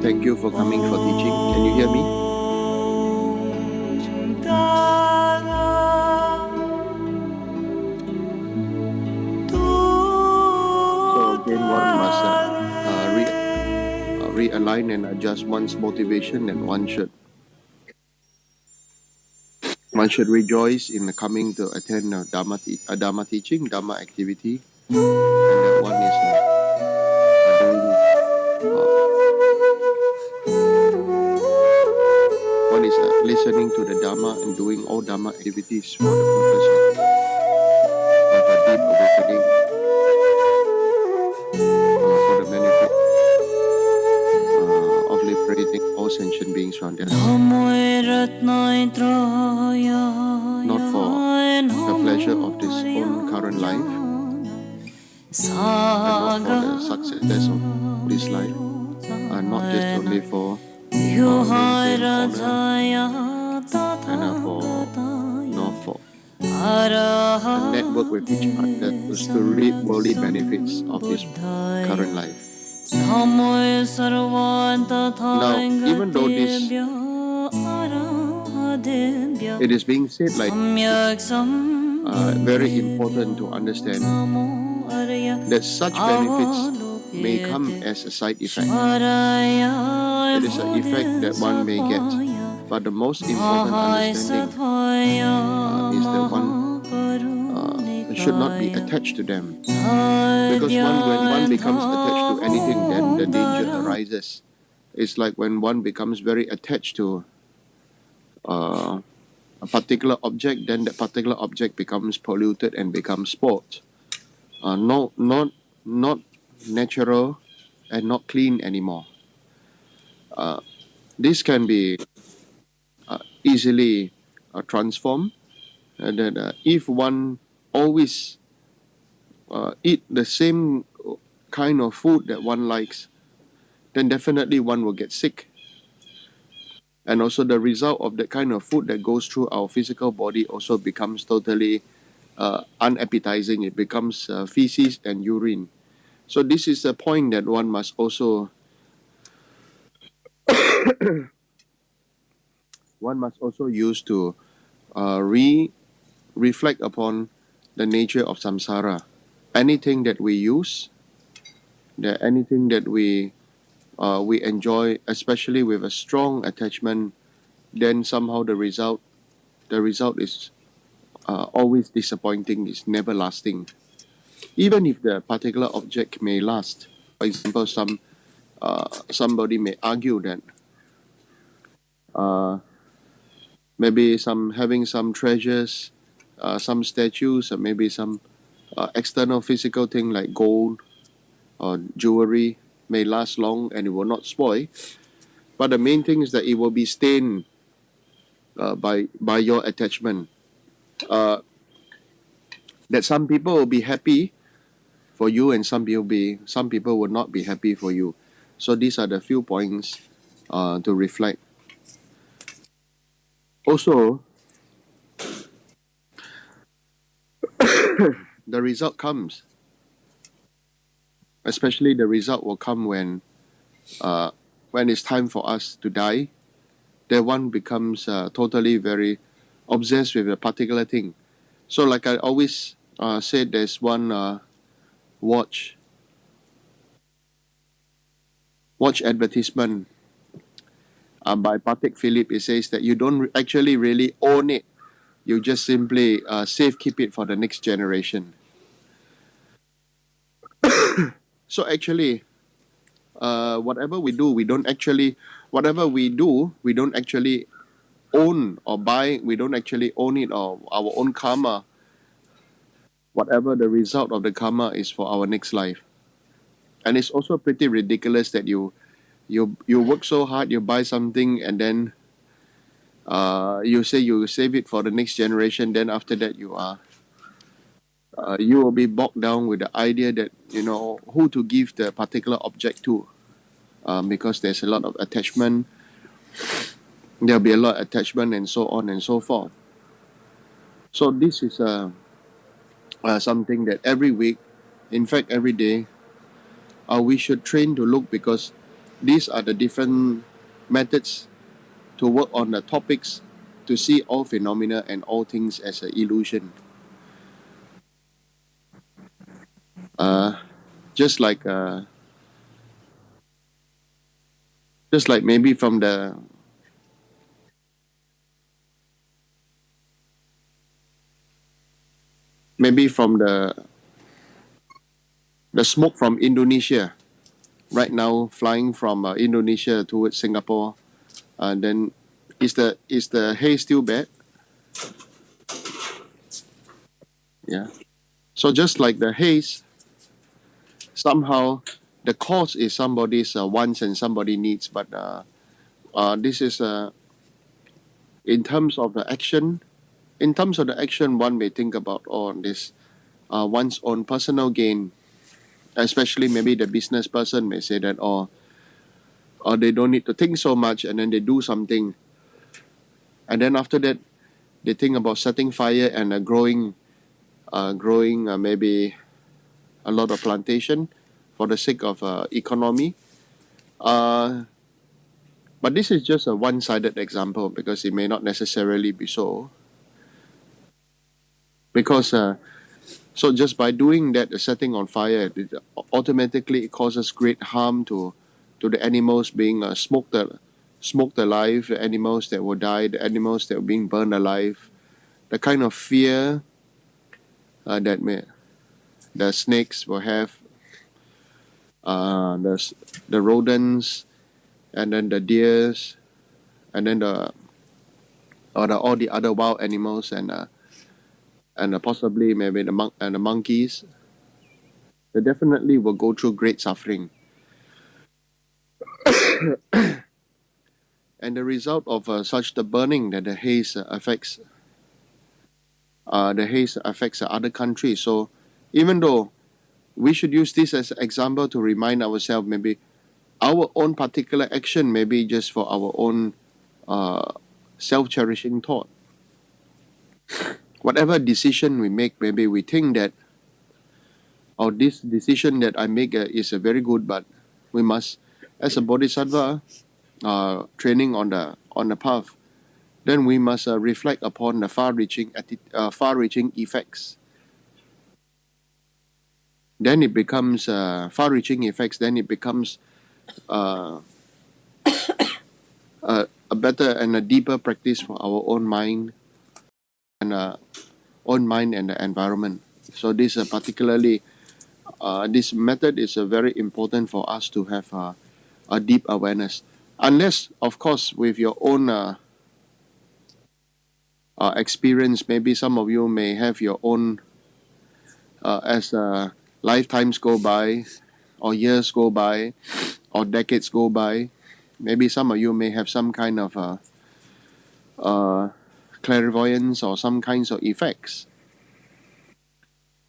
thank you for coming for teaching. Can you hear me? So again, one must realign and adjust one's motivation, and one should rejoice in coming to attend a Dharma teaching, Dharma activity, and that one is doing. One is listening to the Dharma and doing all Dharma activities for the purpose of a deep awakening, for the benefit of liberating all sentient beings from their life. Not for the pleasure of this own current life, and not for the success of this life, not just only for name, fame, honor, and nor for a network with each other to reap worldly benefits of this current life. Now, even though this, it is being said like very important to understand that such benefits may come as a side effect. It is an effect that one may get, but the most important understanding is that one should not be attached to them. Because when one becomes attached to anything, then the danger arises. It's like when one becomes very attached to a particular object, then that particular object becomes polluted and becomes sport. Not natural and not clean anymore. This can be easily transformed. That if one always eat the same kind of food that one likes, then definitely one will get sick. And also the result of that kind of food that goes through our physical body also becomes totally unappetizing. It becomes feces and urine. So this is a point that one must also use to reflect upon the nature of samsara. Anything that we use, anything that we enjoy, especially with a strong attachment, then somehow the result is always disappointing. It's never lasting. Even if the particular object may last. For example, somebody may argue that maybe having some treasures, some statues, or maybe some external physical thing like gold or jewelry may last long and it will not spoil. But the main thing is that it will be stained by your attachment. That some people will be happy for you and some people will not be happy for you. So these are the few points to reflect. Also, the result comes. Especially the result will come when it's time for us to die. That one becomes totally very obsessed with a particular thing. So like I always said, there's one watch advertisement by Patek Philippe. It says that you don't actually really own it. You just simply keep it for the next generation. So actually, whatever we do, we don't actually own or buy. We don't actually own it, or our own karma. Whatever the result of the karma is for our next life. And it's also pretty ridiculous that you work so hard, you buy something, and then you say you save it for the next generation. Then after that, you will be bogged down with the idea that who to give the particular object to, because there's a lot of attachment. There'll be a lot of attachment and so on and so forth. So this is something that every week, in fact every day, we should train to look, because these are the different methods to work on the topics to see all phenomena and all things as an illusion. Uh, just like uh, just like maybe from the smoke from Indonesia right now flying from Indonesia towards Singapore. Then is the haze still bad? Yeah. So just like the haze, somehow the cause is somebody's wants and somebody needs, but this is in terms of the action. In terms of the action, one may think about this one's own personal gain, especially maybe the business person may say that, or they don't need to think so much, and then they do something, and then after that they think about setting fire and growing maybe a lot of plantation for the sake of economy. Uh, but this is just a one-sided example because it may not necessarily be so. Because so just by doing that, setting on fire, it automatically it causes great harm to the animals being smoked alive, the animals that will die, the animals that are being burned alive. The kind of fear that the snakes will have, the rodents, and then the deers, and then all the other wild animals, and possibly maybe the monkeys. They definitely will go through great suffering. And the result of such the burning that the haze affects other countries. So even though we should use this as an example to remind ourselves, maybe our own particular action, maybe just for our own uh, self-cherishing thought. Whatever decision we make, maybe we think that, or this decision that I make is very good, but we must, as a bodhisattva, training on the path, then we must reflect upon the far-reaching effects. Then it becomes far-reaching effects. Then it becomes uh, a better and a deeper practice for our and own mind and the environment. So this particularly this method is very important for us to have a deep awareness. Unless, of course, with your own experience, maybe some of you may have your own as lifetimes go by, or years go by, or decades go by. Maybe some of you may have some kind of uh, clairvoyance or some kinds of effects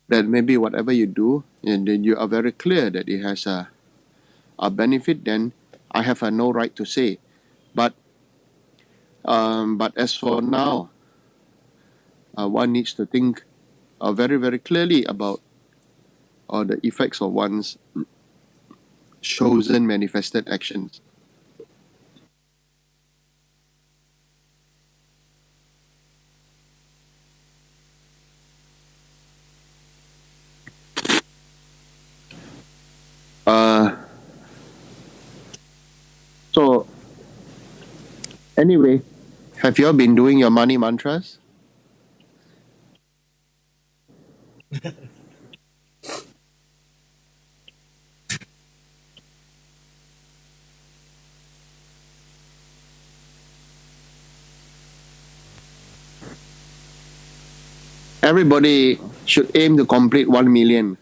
that maybe whatever you do, and then you are very clear that it has a benefit, then I have no right to say. But as for now, one needs to think very, very clearly about the effects of one's chosen manifested actions. Uh, so, anyway, have you all been doing your money mantras? Everybody should aim to complete 1 million.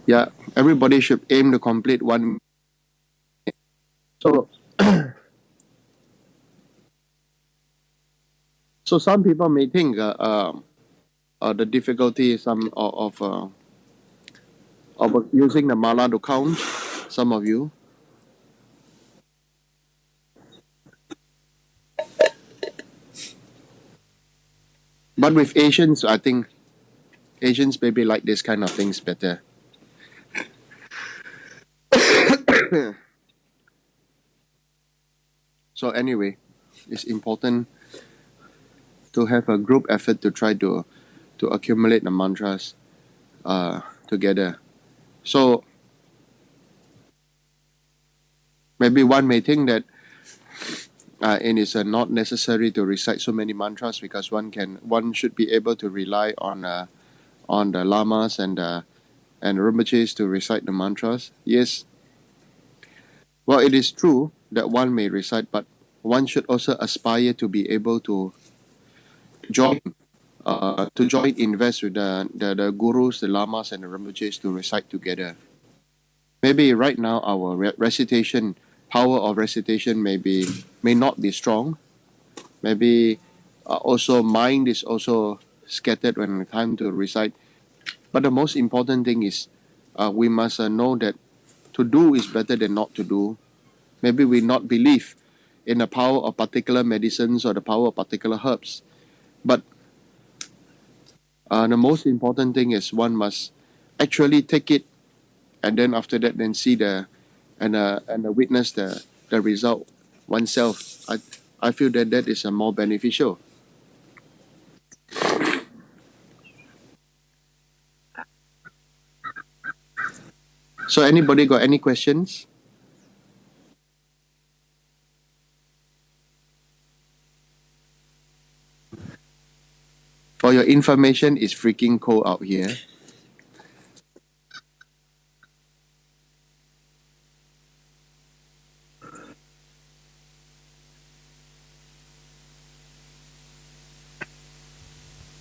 Yeah, everybody should aim to complete 1. So, so some people may think the difficulty is of using the mala to count. Some of you, but with Asians, I think Asians maybe like this kind of things better. So anyway, it's important to have a group effort to try to accumulate the mantras together. So maybe one may think that it is not necessary to recite so many mantras because one should be able to rely on the lamas and rinpoches to recite the mantras. Yes, well, it is true that one may recite, but one should also aspire to be able join to join invest with the gurus, the lamas, and the rinpoches to recite together. Maybe right now our recitation power of recitation may not be strong. Maybe also mind is also scattered when time to recite. But the most important thing is we must know that to do is better than not to do. Maybe we not believe in the power of particular medicines or the power of particular herbs. But the most important thing is one must actually take it and then after that then see and witness the result oneself. I feel that that is more beneficial. So anybody got any questions? For your information, it's freaking cold out here.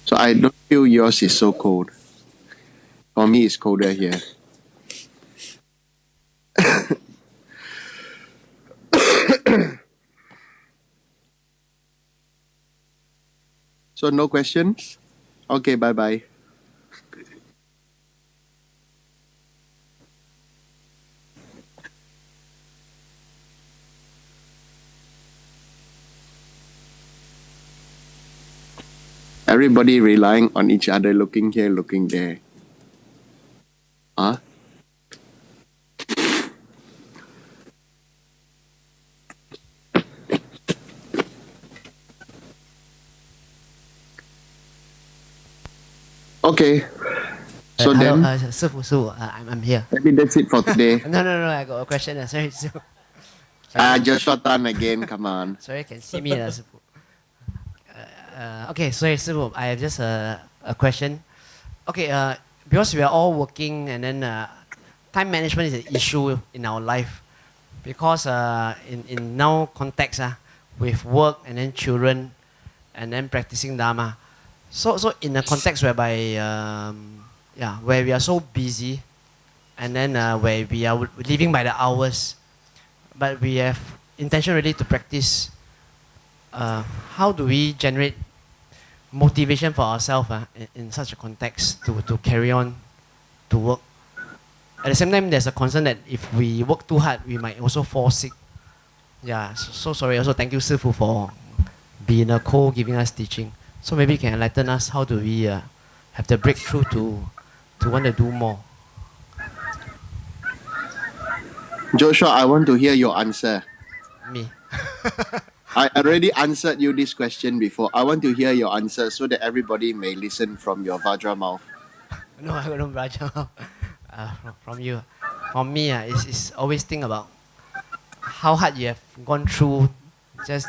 So I don't feel yours is so cold. For me, it's colder here. So no questions? Okay, bye bye. Everybody relying on each other, looking here, looking there. Huh? Okay. So Hello, then, 师傅, I'm here. maybe that's it for today. No, I got a question. Sorry, Joshua Tan again, come on. sorry, can see me, 师傅. Okay, sorry, 师傅, I have just a question. Okay, because we are all working and then time management is an issue in our life because in now context with work and then children and then practicing Dharma. So in a context whereby where we are so busy and then where we are living by the hours, but we have intention really to practice. How do we generate motivation for ourselves in such a context to carry on to work? At the same time, there's a concern that if we work too hard, we might also fall sick. Yeah, so sorry. Also, thank you, Sifu, for being a giving us teaching. So maybe you can enlighten us. How do we have the breakthrough to want to do more? Joshua, I want to hear your answer. Me. I already answered you this question before. I want to hear your answer so that everybody may listen from your Vajra mouth. No, I don't Raja from you. For me, it's always think about how hard you have gone through. Just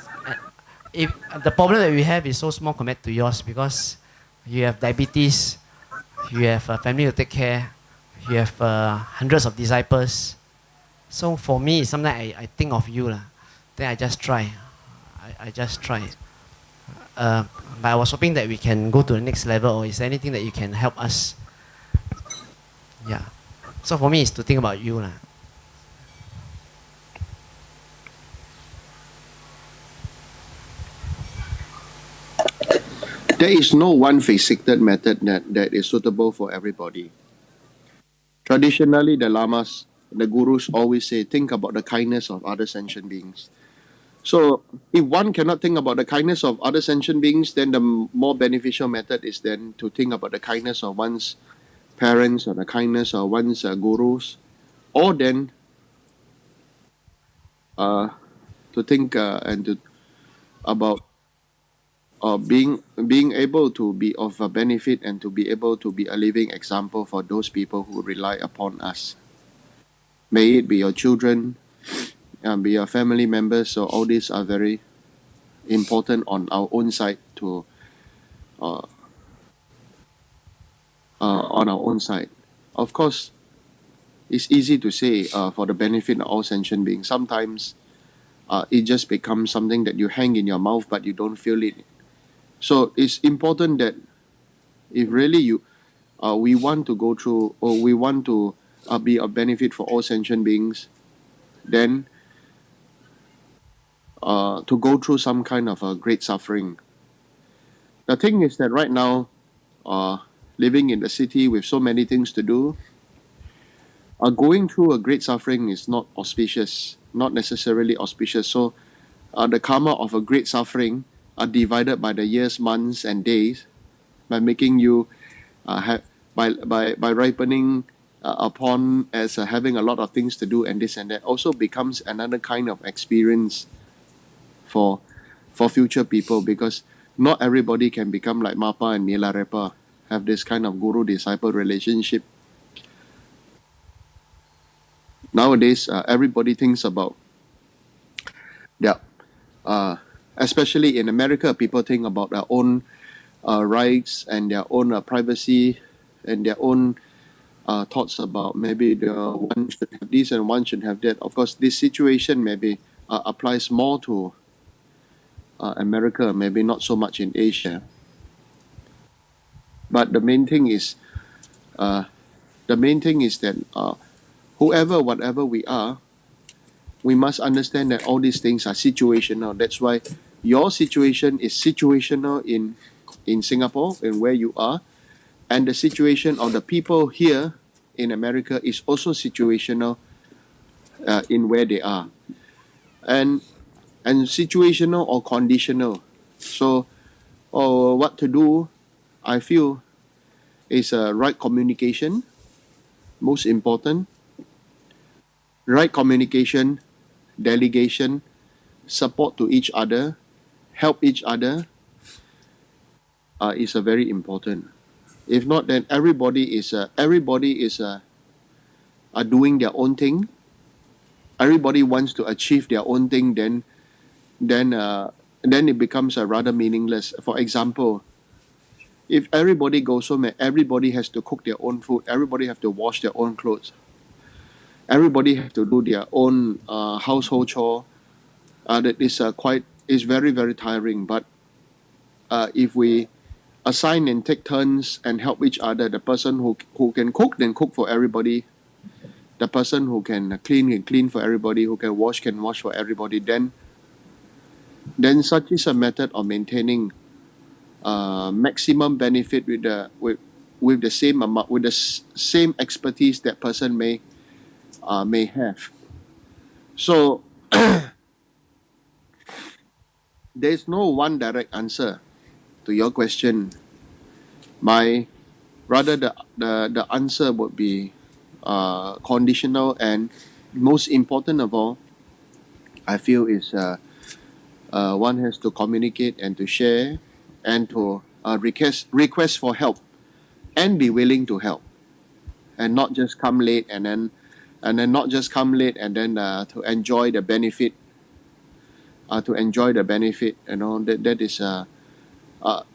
if the problem that we have is so small compared to yours because you have diabetes, you have a family to take care, you have hundreds of disciples. So for me, sometimes I think of you then I just try. I just try. But I was hoping that we can go to the next level, or is there anything that you can help us? Yeah. So for me, it's to think about you. There is no one fixated method that is suitable for everybody. Traditionally, the lamas, the gurus always say, think about the kindness of other sentient beings. So, if one cannot think about the kindness of other sentient beings, then the more beneficial method is then to think about the kindness of one's parents or the kindness of one's gurus, or then uh, to think and to about being able to be of a benefit and to be able to be a living example for those people who rely upon us. May it be your children, be your family members. So all these are very important on our own side to uh, on our own side. Of course, it's easy to say for the benefit of all sentient beings. Sometimes it just becomes something that you hang in your mouth but you don't feel it. So it's important that if really we want to go through or we want to be a benefit for all sentient beings, then to go through some kind of a great suffering. The thing is that right now, uh, living in the city with so many things to do, going through a great suffering is not auspicious, not necessarily auspicious. So the karma of a great suffering are divided by the years, months, and days by making you have by ripening upon as having a lot of things to do and this and that also becomes another kind of experience for future people because not everybody can become like Mapa and Milarepa, have this kind of guru disciple relationship. Nowadays, everybody thinks about their uh, especially in America, people think about their own rights and their own privacy and their own thoughts about maybe the one should have this and one should have that. Of course, this situation maybe applies more to America, maybe not so much in Asia. But uh, the main thing is that whoever, whatever we are, we must understand that all these things are situational. That's why your situation is situational in Singapore and where you are, and the situation of the people here in America is also situational in where they are, and situational or conditional. So, what to do? I feel is right communication, most important. Right communication, delegation, support to each other, help each other is a very important. If not, then everybody is doing their own thing. Everybody wants to achieve their own thing. Then then it becomes rather meaningless. For example, if everybody goes home and everybody has to cook their own food, everybody have to wash their own clothes, everybody have to do their own household chore. That is quite is very very tiring. But if we assign and take turns and help each other, the person who can cook then cook for everybody, the person who can clean for everybody, who can wash for everybody, then such is a method of maintaining maximum benefit with the same amount with the same expertise that person may have. So there's no one direct answer to your question. My rather the answer would be conditional, and most important of all, I feel is one has to communicate and to share and to request for help and be willing to help and not just come late and then not just come late and then to enjoy the benefit that is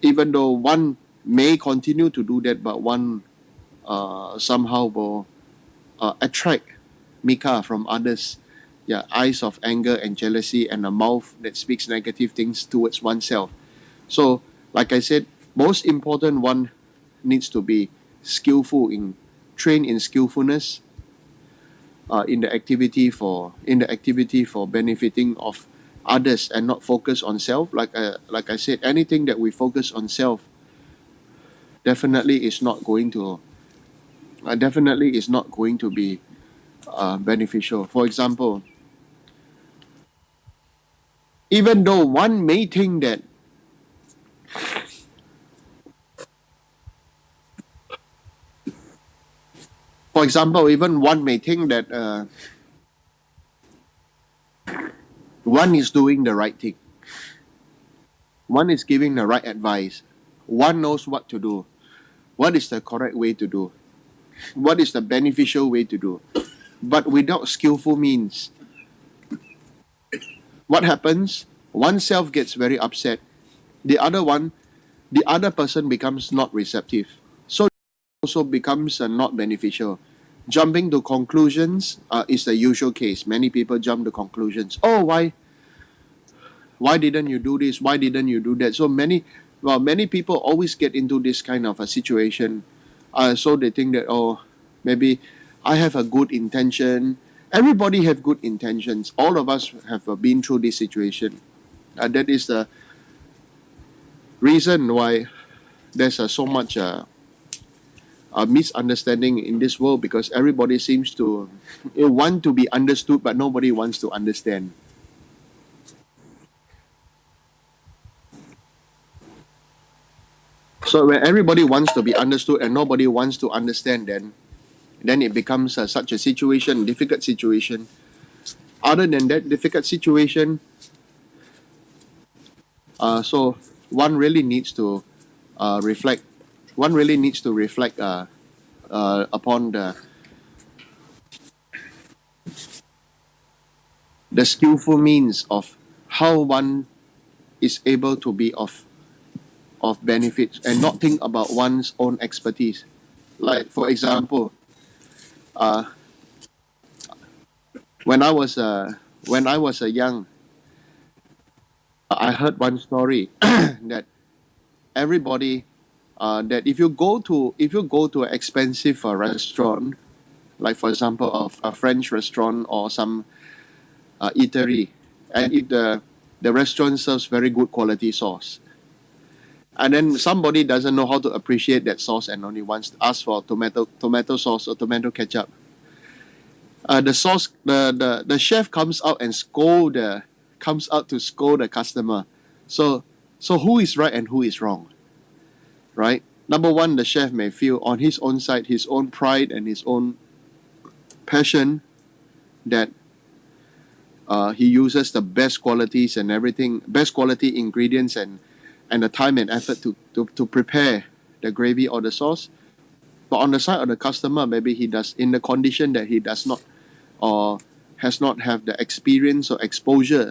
even though one may continue to do that, but one somehow will attract Mika from others. Yeah, eyes of anger and jealousy and a mouth that speaks negative things towards oneself. So, like I said, most important one needs to be skillful in train in skillfulness in the activity for benefiting of others and not focus on self. Like I said, anything that we focus on self definitely is not going to be beneficial. For example, even though one may think that, even one may think that One is doing the right thing. One is giving the right advice. One knows what to do. What is the correct way to do? What is the beneficial way to do? But without skillful means, what happens? One self gets very upset. The other one, the other person becomes not receptive. So also becomes not beneficial. Jumping to conclusions is the usual case. Many people jump to conclusions. Oh, why didn't you do this? Why didn't you do that? So many people always get into this kind of a situation. So they think that, oh, maybe I have a good intention. Everybody have good intentions. All of us have been through this situation. That is the reason why there's so much a misunderstanding in this world, because everybody seems to want to be understood, but nobody wants to understand. So when everybody wants to be understood and nobody wants to understand, then it becomes such a situation, difficult situation. Other than that difficult situation, so one really needs to reflect. One really needs to reflect upon the skillful means of how one is able to be of benefit and not think about one's own expertise. Like for example, uh, when I was young, I heard one story that everybody that if you go to an expensive restaurant, like for example a French restaurant or some eatery, and if the restaurant serves very good quality sauce, and then somebody doesn't know how to appreciate that sauce and only wants to ask for tomato sauce or tomato ketchup, the chef comes out and comes out to scold the customer. So who is right and who is wrong, right? Number one, the chef may feel on his own side, his own pride and his own passion, that he uses the best qualities and everything, best quality ingredients and the time and effort to prepare the gravy or the sauce. But on the side of the customer, maybe he does, in the condition that he does not or has not have the experience or exposure